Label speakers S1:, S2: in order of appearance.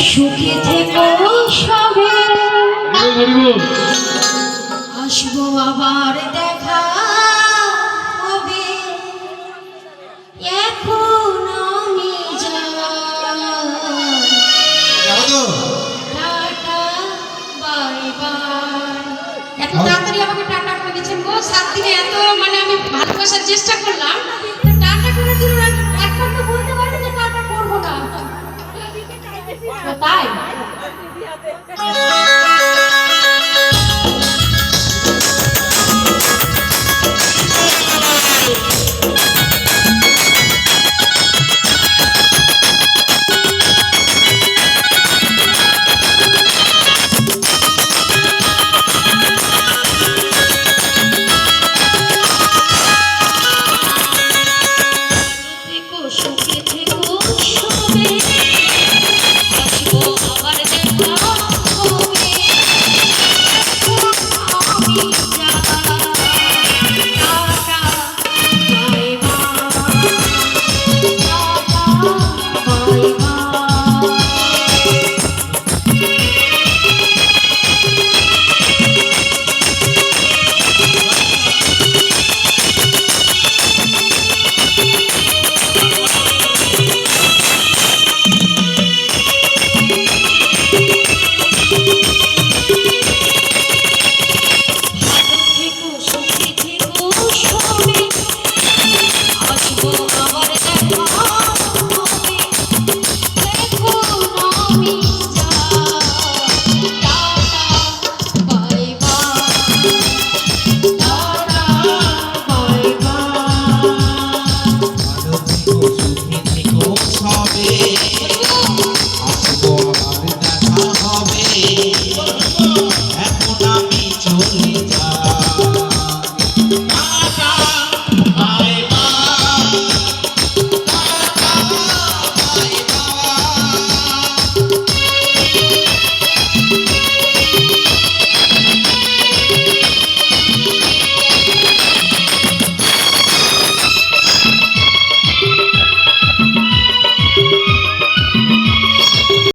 S1: সুখে থেকো সবে, আসবো আবার দেখা হবে, এখন আমি টাটা বাই বাই। এত তাড়াতাড়ি আমাকে টাটা করে দিচ্ছেন গো, 7 দিনে এত মানে আমি ভালোবাসার চেষ্টা করলাম, টাটা করে দিল, একবার তো বলতে পারেন যে টাটা করবো না, তাই
S2: এখন আমি চলে যাই।